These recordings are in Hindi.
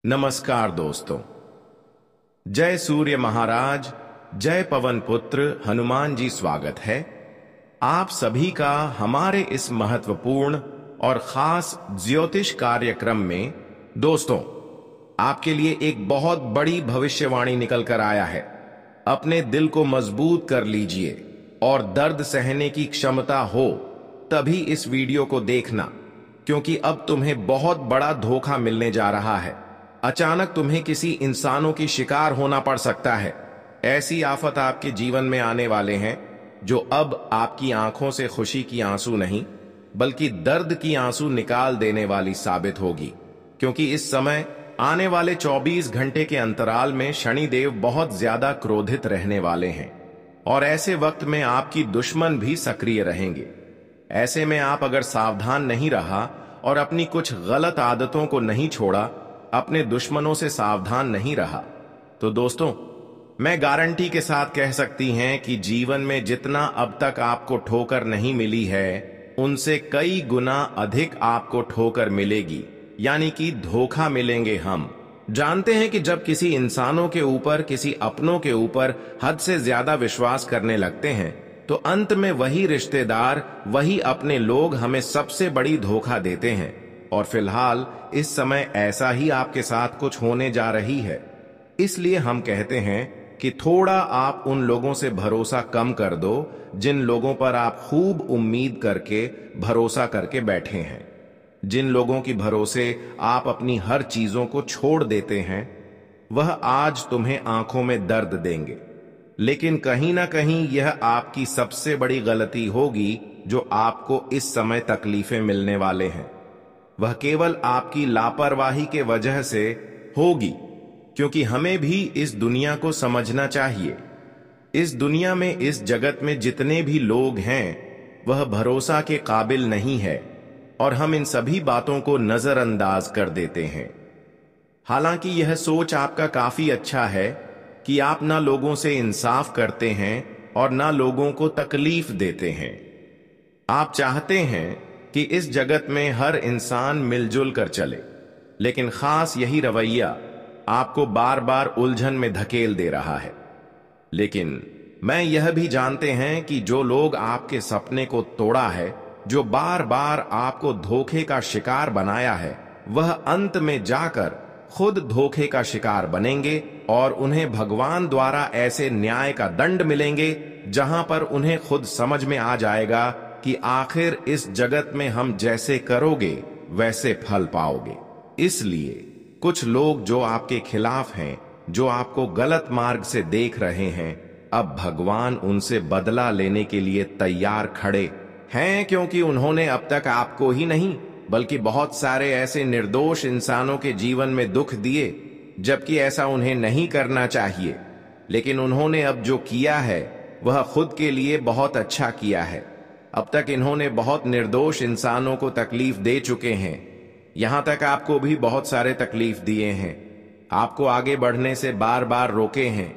नमस्कार दोस्तों। जय सूर्य महाराज, जय पवन पुत्र हनुमान जी। स्वागत है आप सभी का हमारे इस महत्वपूर्ण और खास ज्योतिष कार्यक्रम में। दोस्तों, आपके लिए एक बहुत बड़ी भविष्यवाणी निकल कर आया है। अपने दिल को मजबूत कर लीजिए और दर्द सहने की क्षमता हो तभी इस वीडियो को देखना, क्योंकि अब तुम्हें बहुत बड़ा धोखा मिलने जा रहा है। अचानक तुम्हें किसी इंसानों की शिकार होना पड़ सकता है। ऐसी आफत आपके जीवन में आने वाले हैं जो अब आपकी आंखों से खुशी की आंसू नहीं बल्कि दर्द की आंसू निकाल देने वाली साबित होगी, क्योंकि इस समय आने वाले 24 घंटे के अंतराल में शनिदेव बहुत ज्यादा क्रोधित रहने वाले हैं और ऐसे वक्त में आपकी दुश्मन भी सक्रिय रहेंगे। ऐसे में आप अगर सावधान नहीं रहा और अपनी कुछ गलत आदतों को नहीं छोड़ा, अपने दुश्मनों से सावधान नहीं रहा, तो दोस्तों मैं गारंटी के साथ कह सकती हैं कि जीवन में जितना अब तक आपको ठोकर नहीं मिली है, उनसे कई गुना अधिक आपको ठोकर मिलेगी, यानी कि धोखा मिलेंगे। हम जानते हैं कि जब किसी इंसानों के ऊपर, किसी अपनों के ऊपर हद से ज्यादा विश्वास करने लगते हैं तो अंत में वही रिश्तेदार, वही अपने लोग हमें सबसे बड़ी धोखा देते हैं। और फिलहाल इस समय ऐसा ही आपके साथ कुछ होने जा रही है। इसलिए हम कहते हैं कि थोड़ा आप उन लोगों से भरोसा कम कर दो जिन लोगों पर आप खूब उम्मीद करके भरोसा करके बैठे हैं। जिन लोगों की भरोसे आप अपनी हर चीजों को छोड़ देते हैं, वह आज तुम्हें आंखों में दर्द देंगे, लेकिन कहीं ना कहीं यह आपकी सबसे बड़ी गलती होगी जो आपको इस समय तकलीफें मिलने वाले हैं। वह केवल आपकी लापरवाही के वजह से होगी, क्योंकि हमें भी इस दुनिया को समझना चाहिए। इस दुनिया में, इस जगत में जितने भी लोग हैं वह भरोसा के काबिल नहीं है और हम इन सभी बातों को नजरअंदाज कर देते हैं। हालांकि यह सोच आपका काफी अच्छा है कि आप ना लोगों से इंसाफ करते हैं और ना लोगों को तकलीफ देते हैं। आप चाहते हैं कि इस जगत में हर इंसान मिलजुल कर चले, लेकिन खास यही रवैया आपको बार बार उलझन में धकेल दे रहा है। लेकिन मैं यह भी जानते हैं कि जो लोग आपके सपने को तोड़ा है, जो बार बार आपको धोखे का शिकार बनाया है, वह अंत में जाकर खुद धोखे का शिकार बनेंगे और उन्हें भगवान द्वारा ऐसे न्याय का दंड मिलेंगे जहां पर उन्हें खुद समझ में आ जाएगा कि आखिर इस जगत में हम जैसे करोगे वैसे फल पाओगे। इसलिए कुछ लोग जो आपके खिलाफ हैं, जो आपको गलत मार्ग से देख रहे हैं, अब भगवान उनसे बदला लेने के लिए तैयार खड़े हैं, क्योंकि उन्होंने अब तक आपको ही नहीं बल्कि बहुत सारे ऐसे निर्दोष इंसानों के जीवन में दुख दिए, जबकि ऐसा उन्हें नहीं करना चाहिए। लेकिन उन्होंने अब जो किया है वह खुद के लिए बहुत अच्छा किया है। अब तक इन्होंने बहुत निर्दोष इंसानों को तकलीफ दे चुके हैं, यहां तक आपको भी बहुत सारे तकलीफ दिए हैं, आपको आगे बढ़ने से बार बार रोके हैं।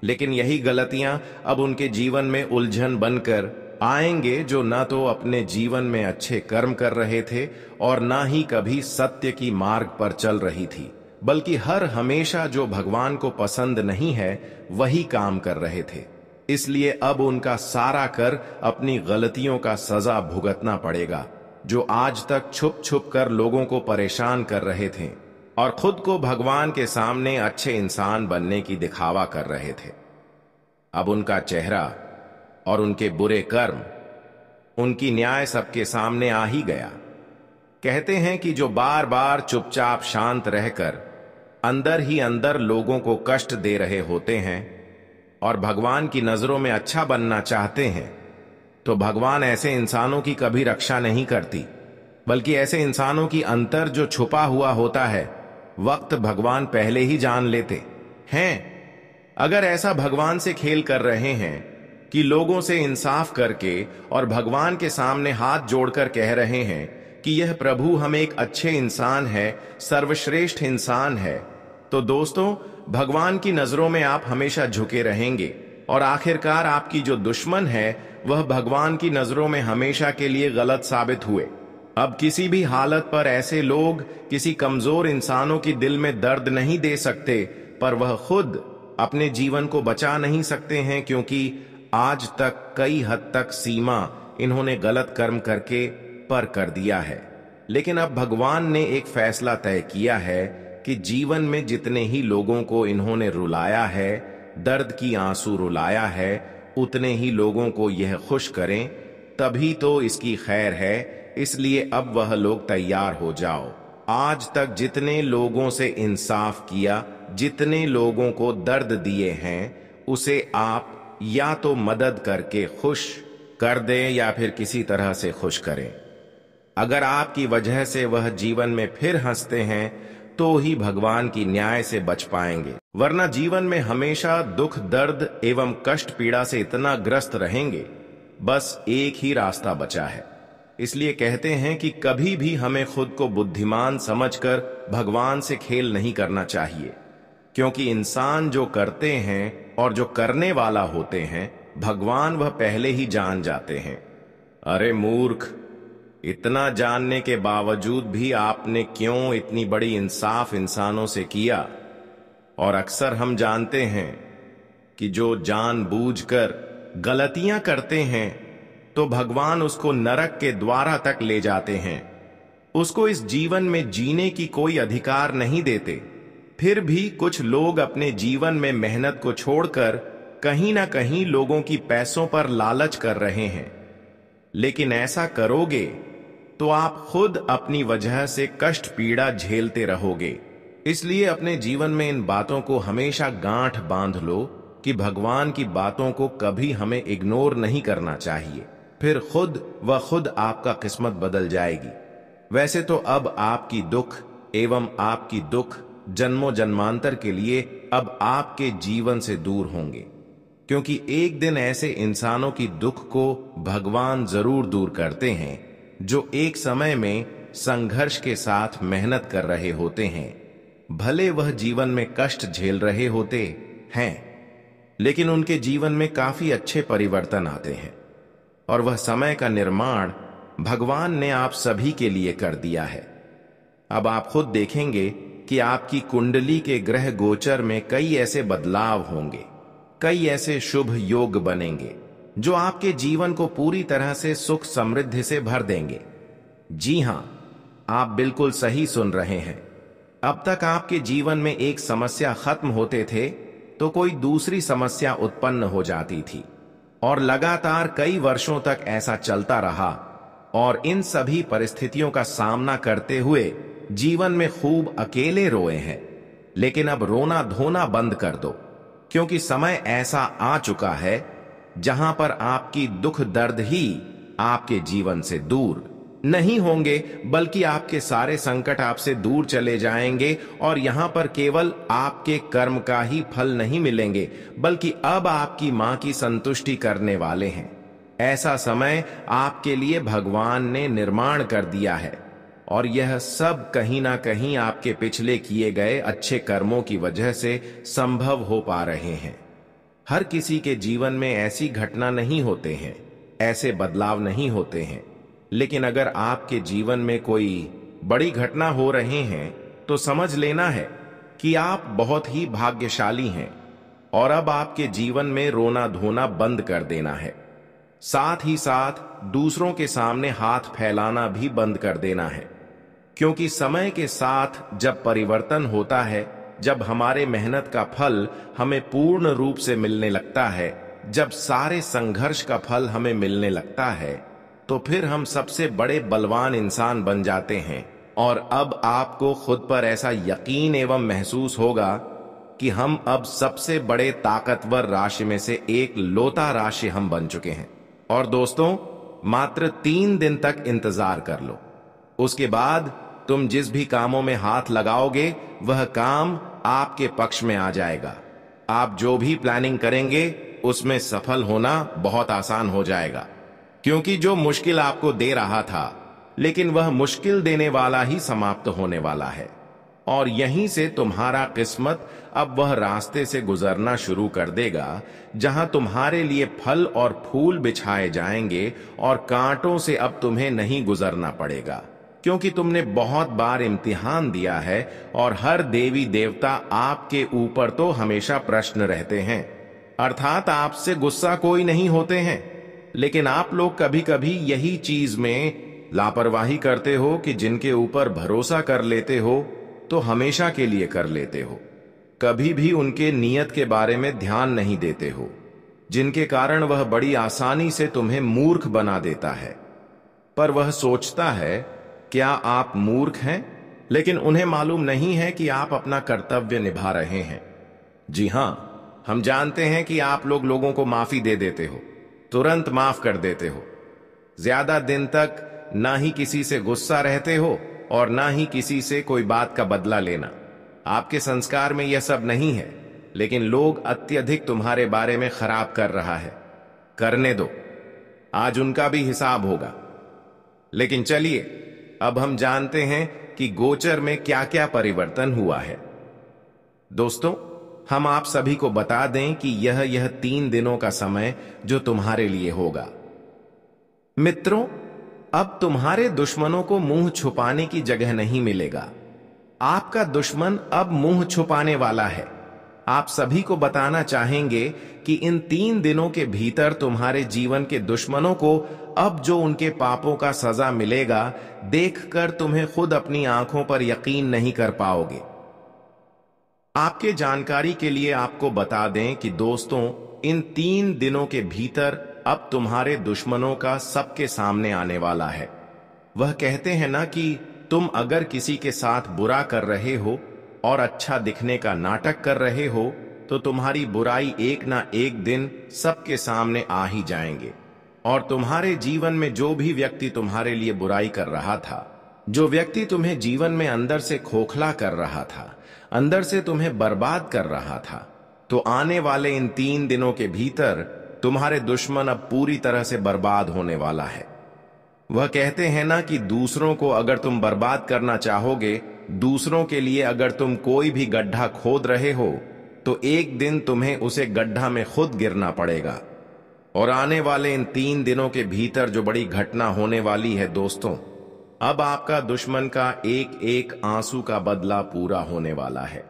लेकिन यही गलतियां अब उनके जीवन में उलझन बनकर आएंगे, जो ना तो अपने जीवन में अच्छे कर्म कर रहे थे और ना ही कभी सत्य की मार्ग पर चल रही थी, बल्कि हर हमेशा जो भगवान को पसंद नहीं है वही काम कर रहे थे। इसलिए अब उनका सारा कर अपनी गलतियों का सजा भुगतना पड़ेगा। जो आज तक छुप छुप कर लोगों को परेशान कर रहे थे और खुद को भगवान के सामने अच्छे इंसान बनने की दिखावा कर रहे थे, अब उनका चेहरा और उनके बुरे कर्म, उनकी न्याय सबके सामने आ ही गया। कहते हैं कि जो बार बार चुपचाप शांत रहकर अंदर ही अंदर लोगों को कष्ट दे रहे होते हैं और भगवान की नजरों में अच्छा बनना चाहते हैं, तो भगवान ऐसे इंसानों की कभी रक्षा नहीं करती, बल्कि ऐसे इंसानों की अंतर जो छुपा हुआ होता है, वक्त भगवान पहले ही जान लेते हैं। अगर ऐसा भगवान से खेल कर रहे हैं कि लोगों से इंसाफ करके और भगवान के सामने हाथ जोड़कर कह रहे हैं कि यह प्रभु हम एक अच्छे इंसान है, सर्वश्रेष्ठ इंसान है, तो दोस्तों भगवान की नजरों में आप हमेशा झुके रहेंगे और आखिरकार आपकी जो दुश्मन है वह भगवान की नजरों में हमेशा के लिए गलत साबित हुए। अब किसी भी हालत पर ऐसे लोग किसी कमजोर इंसानों की दिल में दर्द नहीं दे सकते, पर वह खुद अपने जीवन को बचा नहीं सकते हैं, क्योंकि आज तक कई हद तक सीमा इन्होंने गलत कर्म करके पर कर दिया है। लेकिन अब भगवान ने एक फैसला तय किया है कि जीवन में जितने ही लोगों को इन्होंने रुलाया है, दर्द की आंसू रुलाया है, उतने ही लोगों को यह खुश करें, तभी तो इसकी खैर है। इसलिए अब वह लोग तैयार हो जाओ। आज तक जितने लोगों से इंसाफ किया, जितने लोगों को दर्द दिए हैं, उसे आप या तो मदद करके खुश कर दें या फिर किसी तरह से खुश करें। अगर आपकी वजह से वह जीवन में फिर हंसते हैं तो ही भगवान की न्याय से बच पाएंगे, वरना जीवन में हमेशा दुख, दर्द एवं कष्ट पीड़ा से इतना ग्रस्त रहेंगे। बस एक ही रास्ता बचा है। इसलिए कहते हैं कि कभी भी हमें खुद को बुद्धिमान समझकर भगवान से खेल नहीं करना चाहिए, क्योंकि इंसान जो करते हैं और जो करने वाला होते हैं, भगवान वह पहले ही जान जाते हैं। अरे मूर्ख, इतना जानने के बावजूद भी आपने क्यों इतनी बड़ी इंसाफ इंसानों से किया? और अक्सर हम जानते हैं कि जो जानबूझकर गलतियां करते हैं तो भगवान उसको नरक के द्वारा तक ले जाते हैं, उसको इस जीवन में जीने की कोई अधिकार नहीं देते। फिर भी कुछ लोग अपने जीवन में मेहनत को छोड़कर कहीं ना कहीं लोगों की पैसों पर लालच कर रहे हैं। लेकिन ऐसा करोगे तो आप खुद अपनी वजह से कष्ट पीड़ा झेलते रहोगे। इसलिए अपने जीवन में इन बातों को हमेशा गांठ बांध लो कि भगवान की बातों को कभी हमें इग्नोर नहीं करना चाहिए। फिर खुद आपका किस्मत बदल जाएगी। वैसे तो अब आपकी दुख एवं आपकी दुख जन्मों जन्मांतर के लिए अब आपके जीवन से दूर होंगे, क्योंकि एक दिन ऐसे इंसानों की दुख को भगवान जरूर दूर करते हैं जो एक समय में संघर्ष के साथ मेहनत कर रहे होते हैं। भले वह जीवन में कष्ट झेल रहे होते हैं, लेकिन उनके जीवन में काफी अच्छे परिवर्तन आते हैं, और वह समय का निर्माण भगवान ने आप सभी के लिए कर दिया है। अब आप खुद देखेंगे कि आपकी कुंडली के ग्रह गोचर में कई ऐसे बदलाव होंगे, कई ऐसे शुभ योग बनेंगे जो आपके जीवन को पूरी तरह से सुख समृद्धि से भर देंगे। जी हां, आप बिल्कुल सही सुन रहे हैं। अब तक आपके जीवन में एक समस्या खत्म होते थे तो कोई दूसरी समस्या उत्पन्न हो जाती थी, और लगातार कई वर्षों तक ऐसा चलता रहा, और इन सभी परिस्थितियों का सामना करते हुए जीवन में खूब अकेले रोए हैं। लेकिन अब रोना धोना बंद कर दो, क्योंकि समय ऐसा आ चुका है जहां पर आपकी दुख दर्द ही आपके जीवन से दूर नहीं होंगे, बल्कि आपके सारे संकट आपसे दूर चले जाएंगे। और यहां पर केवल आपके कर्म का ही फल नहीं मिलेंगे, बल्कि अब आपकी मां की संतुष्टि करने वाले हैं। ऐसा समय आपके लिए भगवान ने निर्माण कर दिया है, और यह सब कहीं ना कहीं आपके पिछले किए गए अच्छे कर्मों की वजह से संभव हो पा रहे हैं। हर किसी के जीवन में ऐसी घटना नहीं होते हैं, ऐसे बदलाव नहीं होते हैं, लेकिन अगर आपके जीवन में कोई बड़ी घटना हो रहे हैं तो समझ लेना है कि आप बहुत ही भाग्यशाली हैं, और अब आपके जीवन में रोना धोना बंद कर देना है। साथ ही साथ दूसरों के सामने हाथ फैलाना भी बंद कर देना है, क्योंकि समय के साथ जब परिवर्तन होता है, जब हमारे मेहनत का फल हमें पूर्ण रूप से मिलने लगता है, जब सारे संघर्ष का फल हमें मिलने लगता है, तो फिर हम सबसे बड़े बलवान इंसान बन जाते हैं। और अब आपको खुद पर ऐसा यकीन एवं महसूस होगा कि हम अब सबसे बड़े ताकतवर राशि में से एक लौता राशि हम बन चुके हैं। और दोस्तों, मात्र 3 दिन तक इंतजार कर लो, उसके बाद तुम जिस भी कामों में हाथ लगाओगे वह काम आपके पक्ष में आ जाएगा। आप जो भी प्लानिंग करेंगे उसमें सफल होना बहुत आसान हो जाएगा, क्योंकि जो मुश्किल आपको दे रहा था, लेकिन वह मुश्किल देने वाला ही समाप्त होने वाला है। और यहीं से तुम्हारा किस्मत अब वह रास्ते से गुजरना शुरू कर देगा जहां तुम्हारे लिए फल और फूल बिछाए जाएंगे और कांटों से अब तुम्हें नहीं गुजरना पड़ेगा, क्योंकि तुमने बहुत बार इम्तिहान दिया है और हर देवी देवता आपके ऊपर तो हमेशा प्रश्न रहते हैं, अर्थात आपसे गुस्सा कोई नहीं होते हैं। लेकिन आप लोग कभी कभी यही चीज में लापरवाही करते हो कि जिनके ऊपर भरोसा कर लेते हो तो हमेशा के लिए कर लेते हो, कभी भी उनके नियत के बारे में ध्यान नहीं देते हो, जिनके कारण वह बड़ी आसानी से तुम्हें मूर्ख बना देता है। पर वह सोचता है क्या आप मूर्ख हैं, लेकिन उन्हें मालूम नहीं है कि आप अपना कर्तव्य निभा रहे हैं। जी हां, हम जानते हैं कि आप लोगों को माफी दे देते हो, तुरंत माफ कर देते हो, ज्यादा दिन तक ना ही किसी से गुस्सा रहते हो और ना ही किसी से कोई बात का बदला लेना। आपके संस्कार में यह सब नहीं है, लेकिन लोग अत्यधिक तुम्हारे बारे में खराब कर रहा है। करने दो, आज उनका भी हिसाब होगा। लेकिन चलिए, अब हम जानते हैं कि गोचर में क्या क्या परिवर्तन हुआ है। दोस्तों, हम आप सभी को बता दें कि यह 3 दिनों का समय जो तुम्हारे लिए होगा। मित्रों, अब तुम्हारे दुश्मनों को मुंह छुपाने की जगह नहीं मिलेगा। आपका दुश्मन अब मुंह छुपाने वाला है। आप सभी को बताना चाहेंगे कि इन 3 दिनों के भीतर तुम्हारे जीवन के दुश्मनों को अब जो उनके पापों का सजा मिलेगा देखकर तुम्हें खुद अपनी आंखों पर यकीन नहीं कर पाओगे। आपके जानकारी के लिए आपको बता दें कि दोस्तों, इन 3 दिनों के भीतर अब तुम्हारे दुश्मनों का सबके सामने आने वाला है। वह कहते हैं ना कि तुम अगर किसी के साथ बुरा कर रहे हो और अच्छा दिखने का नाटक कर रहे हो तो तुम्हारी बुराई एक ना एक दिन सबके सामने आ ही जाएंगे। और तुम्हारे जीवन में जो भी व्यक्ति तुम्हारे लिए बुराई कर रहा था, जो व्यक्ति तुम्हें जीवन में अंदर से खोखला कर रहा था, अंदर से तुम्हें बर्बाद कर रहा था, तो आने वाले इन 3 दिनों के भीतर तुम्हारे दुश्मन अब पूरी तरह से बर्बाद होने वाला है। वह कहते हैं ना कि दूसरों को अगर तुम बर्बाद करना चाहोगे, दूसरों के लिए अगर तुम कोई भी गड्ढा खोद रहे हो तो एक दिन तुम्हें उसे गड्ढा में खुद गिरना पड़ेगा। और आने वाले इन 3 दिनों के भीतर जो बड़ी घटना होने वाली है दोस्तों, अब आपका दुश्मन का एक एक आंसू का बदला पूरा होने वाला है।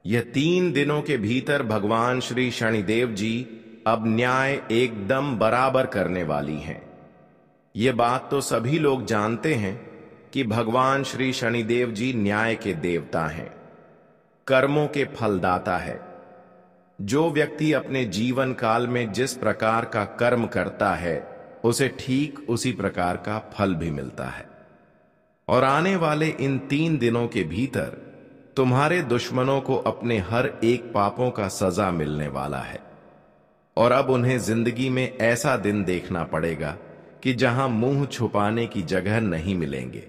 यह 3 दिनों के भीतर भगवान श्री शनिदेव जी अब न्याय एकदम बराबर करने वाली हैं। ये बात तो सभी लोग जानते हैं कि भगवान श्री शनिदेव जी न्याय के देवता हैं, कर्मों के फलदाता है। जो व्यक्ति अपने जीवन काल में जिस प्रकार का कर्म करता है उसे ठीक उसी प्रकार का फल भी मिलता है। और आने वाले इन 3 दिनों के भीतर तुम्हारे दुश्मनों को अपने हर एक पापों का सजा मिलने वाला है। और अब उन्हें जिंदगी में ऐसा दिन देखना पड़ेगा कि जहां मुंह छुपाने की जगह नहीं मिलेंगे।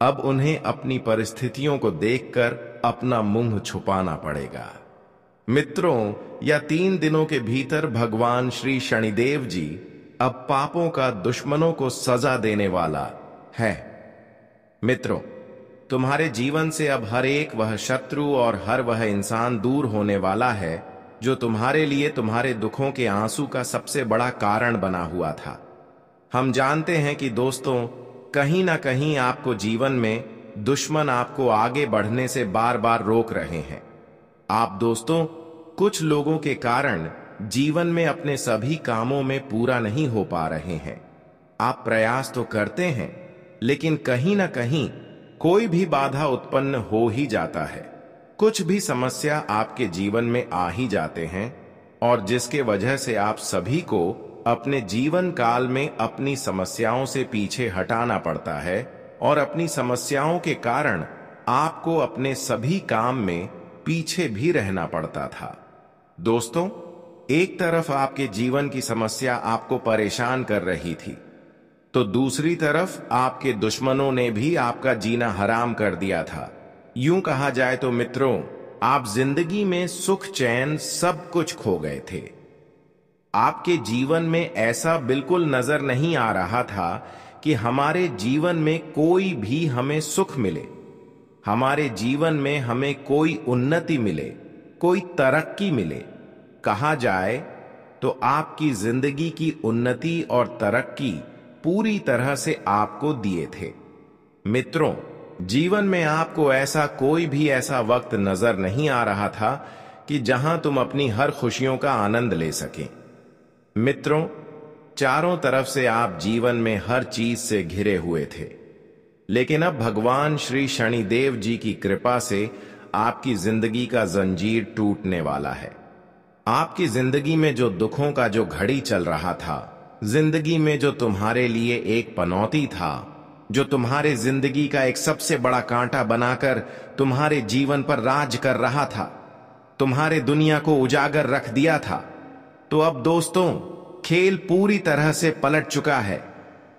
अब उन्हें अपनी परिस्थितियों को देखकर अपना मुंह छुपाना पड़ेगा। मित्रों, या 3 दिनों के भीतर भगवान श्री शनिदेव जी अब पापों का दुश्मनों को सजा देने वाला है। मित्रों, तुम्हारे जीवन से अब हर एक वह शत्रु और हर वह इंसान दूर होने वाला है जो तुम्हारे लिए तुम्हारे दुखों के आंसू का सबसे बड़ा कारण बना हुआ था। हम जानते हैं कि दोस्तों, कहीं ना कहीं आपको जीवन में दुश्मन आपको आगे बढ़ने से बार बार रोक रहे हैं। आप दोस्तों, कुछ लोगों के कारण जीवन में अपने सभी कामों में पूरा नहीं हो पा रहे हैं। आप प्रयास तो करते हैं, लेकिन कहीं ना कहीं कोई भी बाधा उत्पन्न हो ही जाता है। कुछ भी समस्या आपके जीवन में आ ही जाते हैं और जिसके वजह से आप सभी को अपने जीवन काल में अपनी समस्याओं से पीछे हटाना पड़ता है और अपनी समस्याओं के कारण आपको अपने सभी काम में पीछे भी रहना पड़ता था। दोस्तों, एक तरफ आपके जीवन की समस्या आपको परेशान कर रही थी, तो दूसरी तरफ आपके दुश्मनों ने भी आपका जीना हराम कर दिया था। यूं कहा जाए तो मित्रों, आप जिंदगी में सुख चैन सब कुछ खो गए थे। आपके जीवन में ऐसा बिल्कुल नजर नहीं आ रहा था कि हमारे जीवन में कोई भी हमें सुख मिले। हमारे जीवन में हमें कोई उन्नति मिले, कोई तरक्की मिले, कहा जाए तो आपकी जिंदगी की उन्नति और तरक्की पूरी तरह से आपको दिए थे। मित्रों, जीवन में आपको ऐसा कोई भी ऐसा वक्त नजर नहीं आ रहा था कि जहां तुम अपनी हर खुशियों का आनंद ले सकें। मित्रों, चारों तरफ से आप जीवन में हर चीज से घिरे हुए थे, लेकिन अब भगवान श्री शनिदेव जी की कृपा से आपकी जिंदगी का जंजीर टूटने वाला है। आपकी जिंदगी में जो दुखों का जो घड़ी चल रहा था, जिंदगी में जो तुम्हारे लिए एक पनौती था, जो तुम्हारे जिंदगी का एक सबसे बड़ा कांटा बनाकर तुम्हारे जीवन पर राज कर रहा था, तुम्हारे दुनिया को उजागर रख दिया था, तो अब दोस्तों खेल पूरी तरह से पलट चुका है।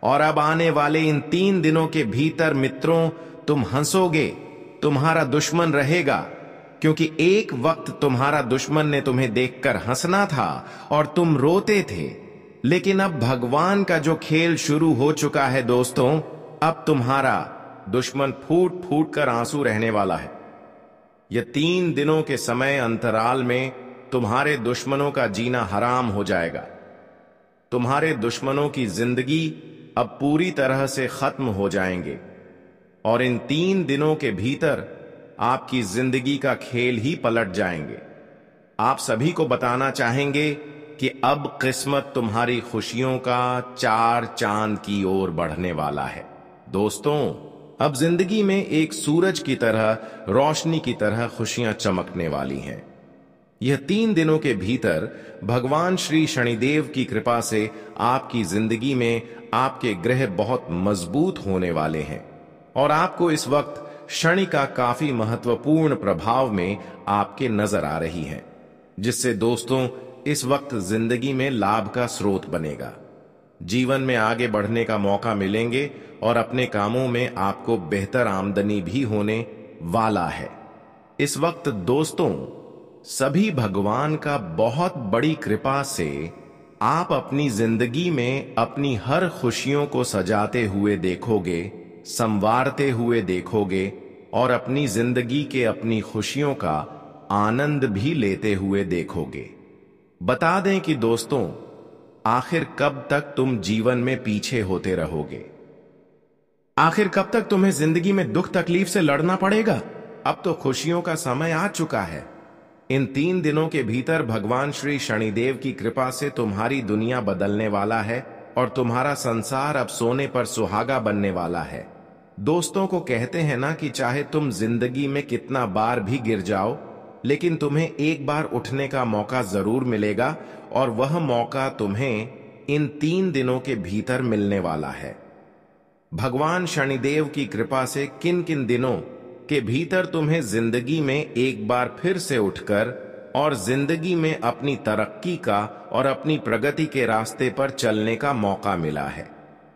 और अब आने वाले इन 3 दिनों के भीतर मित्रों, तुम हंसोगे, तुम्हारा दुश्मन रहेगा, क्योंकि एक वक्त तुम्हारा दुश्मन ने तुम्हें देखकर हंसना था और तुम रोते थे, लेकिन अब भगवान का जो खेल शुरू हो चुका है दोस्तों, अब तुम्हारा दुश्मन फूट फूट कर आंसू रहने वाला है। यह 3 दिनों के समय अंतराल में तुम्हारे दुश्मनों का जीना हराम हो जाएगा। तुम्हारे दुश्मनों की जिंदगी अब पूरी तरह से खत्म हो जाएंगे और इन 3 दिनों के भीतर आपकी जिंदगी का खेल ही पलट जाएंगे। आप सभी को बताना चाहेंगे कि अब किस्मत तुम्हारी खुशियों का 4 चांद की ओर बढ़ने वाला है। दोस्तों, अब जिंदगी में एक सूरज की तरह, रोशनी की तरह खुशियां चमकने वाली हैं। यह 3 दिनों के भीतर भगवान श्री शनिदेव की कृपा से आपकी जिंदगी में आपके ग्रह बहुत मजबूत होने वाले हैं और आपको इस वक्त शनि का काफी महत्वपूर्ण प्रभाव में आपके नजर आ रही है, जिससे दोस्तों इस वक्त जिंदगी में लाभ का स्रोत बनेगा। जीवन में आगे बढ़ने का मौका मिलेंगे और अपने कामों में आपको बेहतर आमदनी भी होने वाला है। इस वक्त दोस्तों सभी भगवान का बहुत बड़ी कृपा से आप अपनी जिंदगी में अपनी हर खुशियों को सजाते हुए देखोगे, संवारते हुए देखोगे और अपनी जिंदगी के अपनी खुशियों का आनंद भी लेते हुए देखोगे। बता दें कि दोस्तों, आखिर कब तक तुम जीवन में पीछे होते रहोगे? आखिर कब तक तुम्हें जिंदगी में दुख तकलीफ से लड़ना पड़ेगा? अब तो खुशियों का समय आ चुका है। इन 3 दिनों के भीतर भगवान श्री शनिदेव की कृपा से तुम्हारी दुनिया बदलने वाला है और तुम्हारा संसार अब सोने पर सुहागा बनने वाला है। दोस्तों को कहते हैं ना कि चाहे तुम जिंदगी में कितना बार भी गिर जाओ, लेकिन तुम्हें एक बार उठने का मौका जरूर मिलेगा और वह मौका तुम्हें इन 3 दिनों के भीतर मिलने वाला है। भगवान शनिदेव की कृपा से किन किन दिनों के भीतर तुम्हें जिंदगी में एक बार फिर से उठकर और जिंदगी में अपनी तरक्की का और अपनी प्रगति के रास्ते पर चलने का मौका मिला है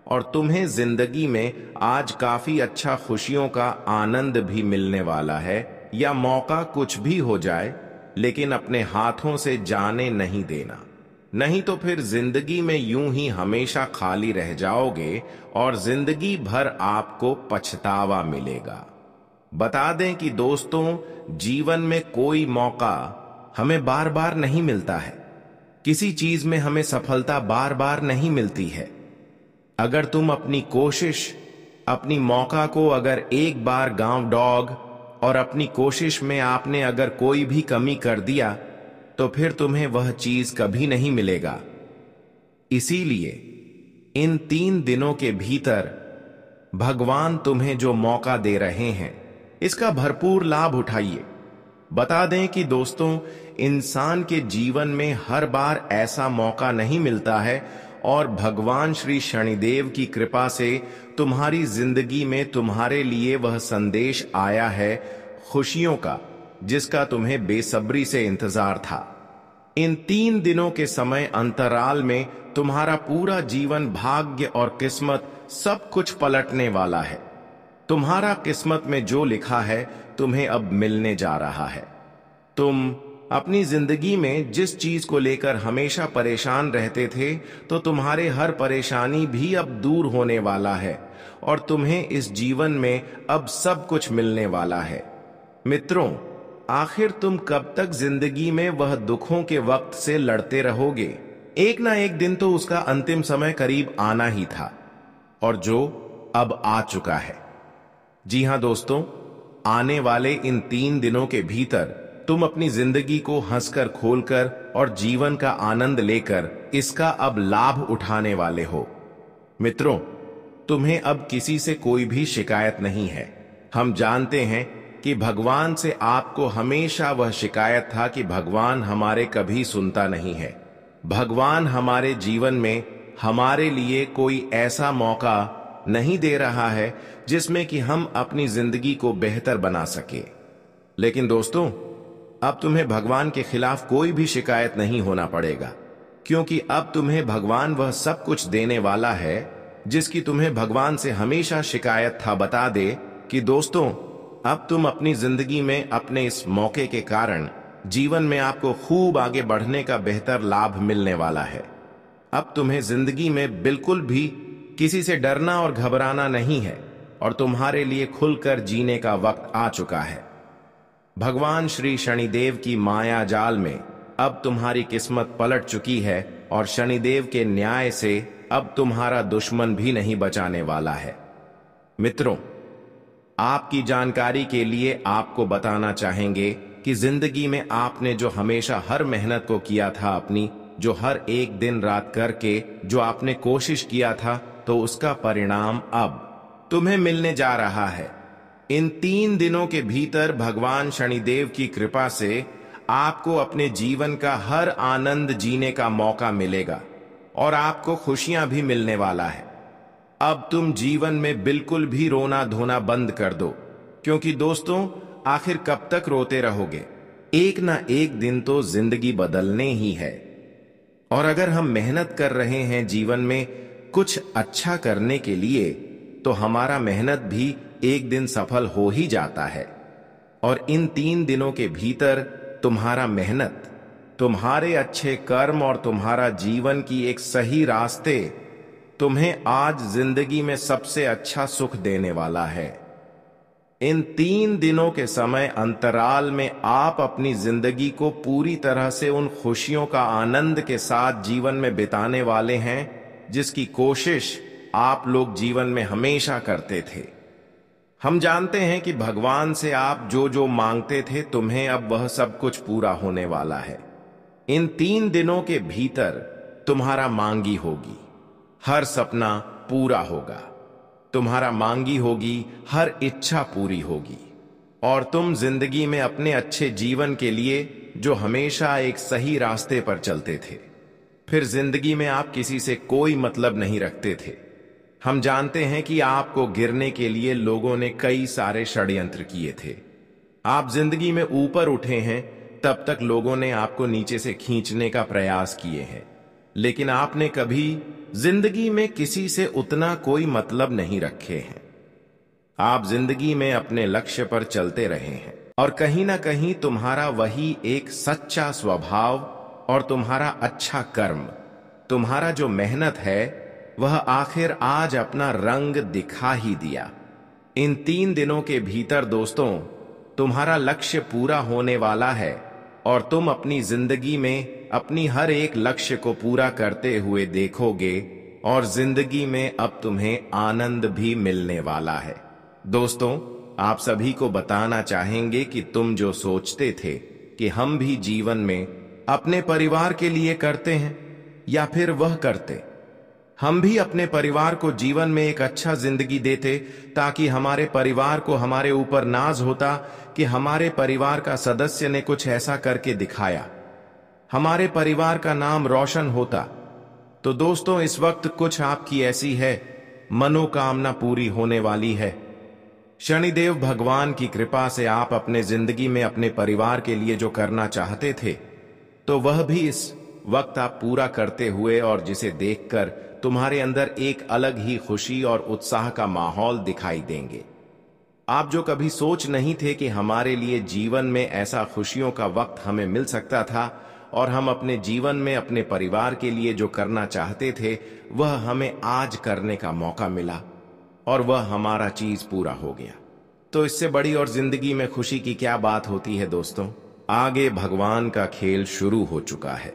और तुम्हें जिंदगी में आज काफी अच्छा खुशियों का आनंद भी मिलने वाला है। या मौका कुछ भी हो जाए, लेकिन अपने हाथों से जाने नहीं देना, नहीं तो फिर जिंदगी में यूं ही हमेशा खाली रह जाओगे और जिंदगी भर आपको पछतावा मिलेगा। बता दें कि दोस्तों, जीवन में कोई मौका हमें बार बार नहीं मिलता है। किसी चीज में हमें सफलता बार बार नहीं मिलती है। अगर तुम अपनी कोशिश, अपनी मौका को अगर एक बार गांव डॉग और अपनी कोशिश में आपने अगर कोई भी कमी कर दिया, तो फिर तुम्हें वह चीज कभी नहीं मिलेगा। इसीलिए इन 3 दिनों के भीतर भगवान तुम्हें जो मौका दे रहे हैं, इसका भरपूर लाभ उठाइए। बता दें कि दोस्तों, इंसान के जीवन में हर बार ऐसा मौका नहीं मिलता है और भगवान श्री शनिदेव की कृपा से तुम्हारी जिंदगी में तुम्हारे लिए वह संदेश आया है खुशियों का, जिसका तुम्हें बेसब्री से इंतजार था। इन 3 दिनों के समय अंतराल में तुम्हारा पूरा जीवन, भाग्य और किस्मत सब कुछ पलटने वाला है। तुम्हारा किस्मत में जो लिखा है तुम्हें अब मिलने जा रहा है। तुम अपनी जिंदगी में जिस चीज को लेकर हमेशा परेशान रहते थे, तो तुम्हारे हर परेशानी भी अब दूर होने वाला है और तुम्हें इस जीवन में अब सब कुछ मिलने वाला है। मित्रों, आखिर तुम कब तक जिंदगी में वह दुखों के वक्त से लड़ते रहोगे? एक ना एक दिन तो उसका अंतिम समय करीब आना ही था, और जो अब आ चुका है। जी हां दोस्तों, आने वाले इन 3 दिनों के भीतर तुम अपनी जिंदगी को हंसकर खोलकर और जीवन का आनंद लेकर इसका अब लाभ उठाने वाले हो। मित्रों, तुम्हें अब किसी से कोई भी शिकायत नहीं है। हम जानते हैं कि भगवान से आपको हमेशा वह शिकायत था कि भगवान हमारे कभी सुनता नहीं है। भगवान हमारे जीवन में हमारे लिए कोई ऐसा मौका नहीं दे रहा है जिसमें कि हम अपनी जिंदगी को बेहतर बना सके। लेकिन दोस्तों, अब तुम्हें भगवान के खिलाफ कोई भी शिकायत नहीं होना पड़ेगा, क्योंकि अब तुम्हें भगवान वह सब कुछ देने वाला है जिसकी तुम्हें भगवान से हमेशा शिकायत था। बता दे कि दोस्तों, अब तुम अपनी जिंदगी में अपने इस मौके के कारण जीवन में आपको खूब आगे बढ़ने का बेहतर लाभ मिलने वाला है। अब तुम्हें जिंदगी में बिल्कुल भी किसी से डरना और घबराना नहीं है और तुम्हारे लिए खुलकर जीने का वक्त आ चुका है। भगवान श्री शनिदेव की माया जाल में अब तुम्हारी किस्मत पलट चुकी है और शनिदेव के न्याय से अब तुम्हारा दुश्मन भी नहीं बचाने वाला है। मित्रों, आपकी जानकारी के लिए आपको बताना चाहेंगे कि जिंदगी में आपने जो हमेशा हर मेहनत को किया था, अपनी जो हर एक दिन रात करके जो आपने कोशिश किया था, तो उसका परिणाम अब तुम्हें मिलने जा रहा है। इन 3 दिनों के भीतर भगवान शनिदेव की कृपा से आपको अपने जीवन का हर आनंद जीने का मौका मिलेगा और आपको खुशियां भी मिलने वाला है। अब तुम जीवन में बिल्कुल भी रोना धोना बंद कर दो, क्योंकि दोस्तों, आखिर कब तक रोते रहोगे? एक ना एक दिन तो जिंदगी बदलने ही है। और अगर हम मेहनत कर रहे हैं जीवन में कुछ अच्छा करने के लिए, तो हमारा मेहनत भी एक दिन सफल हो ही जाता है। और इन 3 दिनों के भीतर तुम्हारा मेहनत, तुम्हारे अच्छे कर्म और तुम्हारा जीवन की एक सही रास्ते तुम्हें आज जिंदगी में सबसे अच्छा सुख देने वाला है। इन 3 दिनों के समय अंतराल में आप अपनी जिंदगी को पूरी तरह से उन खुशियों का आनंद के साथ जीवन में बिताने वाले हैं जिसकी कोशिश आप लोग जीवन में हमेशा करते थे। हम जानते हैं कि भगवान से आप जो जो मांगते थे, तुम्हें अब वह सब कुछ पूरा होने वाला है। इन 3 दिनों के भीतर तुम्हारा मांगी होगी, हर सपना पूरा होगा, तुम्हारा मांगी होगी, हर इच्छा पूरी होगी और तुम जिंदगी में अपने अच्छे जीवन के लिए जो हमेशा एक सही रास्ते पर चलते थे। फिर जिंदगी में आप किसी से कोई मतलब नहीं रखते थे। हम जानते हैं कि आपको गिरने के लिए लोगों ने कई सारे षड्यंत्र किए थे। आप जिंदगी में ऊपर उठे हैं, तब तक लोगों ने आपको नीचे से खींचने का प्रयास किए हैं, लेकिन आपने कभी जिंदगी में किसी से उतना कोई मतलब नहीं रखे हैं। आप जिंदगी में अपने लक्ष्य पर चलते रहे हैं और कहीं ना कहीं तुम्हारा वही एक सच्चा स्वभाव और तुम्हारा अच्छा कर्म, तुम्हारा जो मेहनत है, वह आखिर आज अपना रंग दिखा ही दिया। इन 3 दिनों के भीतर दोस्तों, तुम्हारा लक्ष्य पूरा होने वाला है और तुम अपनी जिंदगी में अपनी हर एक लक्ष्य को पूरा करते हुए देखोगे और जिंदगी में अब तुम्हें आनंद भी मिलने वाला है। दोस्तों, आप सभी को बताना चाहेंगे कि तुम जो सोचते थे कि हम भी जीवन में अपने परिवार के लिए करते हैं या फिर वह करते, हम भी अपने परिवार को जीवन में एक अच्छा जिंदगी देते ताकि हमारे परिवार को हमारे ऊपर नाज होता कि हमारे परिवार का सदस्य ने कुछ ऐसा करके दिखाया, हमारे परिवार का नाम रोशन होता। तो दोस्तों, इस वक्त कुछ आपकी ऐसी है मनोकामना पूरी होने वाली है। शनिदेव भगवान की कृपा से आप अपने जिंदगी में अपने परिवार के लिए जो करना चाहते थे, तो वह भी इस वक्त आप पूरा करते हुए और जिसे देखकर तुम्हारे अंदर एक अलग ही खुशी और उत्साह का माहौल दिखाई देंगे। आप जो कभी सोच नहीं थे कि हमारे लिए जीवन में ऐसा खुशियों का वक्त हमें मिल सकता था और हम अपने जीवन में अपने परिवार के लिए जो करना चाहते थे वह हमें आज करने का मौका मिला और वह हमारा चीज पूरा हो गया। तो इससे बड़ी और जिंदगी में खुशी की क्या बात होती है दोस्तों। आगे भगवान का खेल शुरू हो चुका है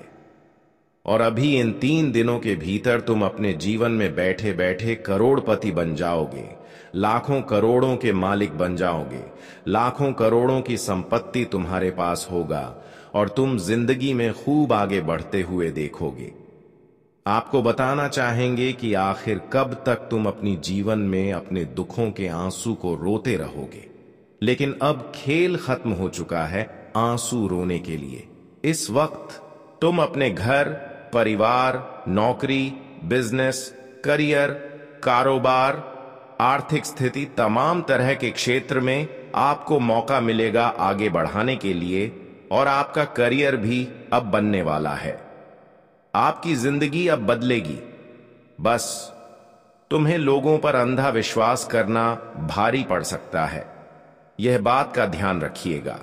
और अभी इन 3 दिनों के भीतर तुम अपने जीवन में बैठे बैठे करोड़पति बन जाओगे, लाखों करोड़ों के मालिक बन जाओगे, लाखों करोड़ों की संपत्ति तुम्हारे पास होगा और तुम जिंदगी में खूब आगे बढ़ते हुए देखोगे। आपको बताना चाहेंगे कि आखिर कब तक तुम अपनी जीवन में अपने दुखों के आंसू को रोते रहोगे। लेकिन अब खेल खत्म हो चुका है आंसू रोने के लिए। इस वक्त तुम अपने घर, परिवार, नौकरी, बिजनेस, करियर, कारोबार, आर्थिक स्थिति, तमाम तरह के क्षेत्र में आपको मौका मिलेगा आगे बढ़ाने के लिए और आपका करियर भी अब बनने वाला है। आपकी जिंदगी अब बदलेगी। बस तुम्हें लोगों पर अंधा विश्वास करना भारी पड़ सकता है, यह बात का ध्यान रखिएगा।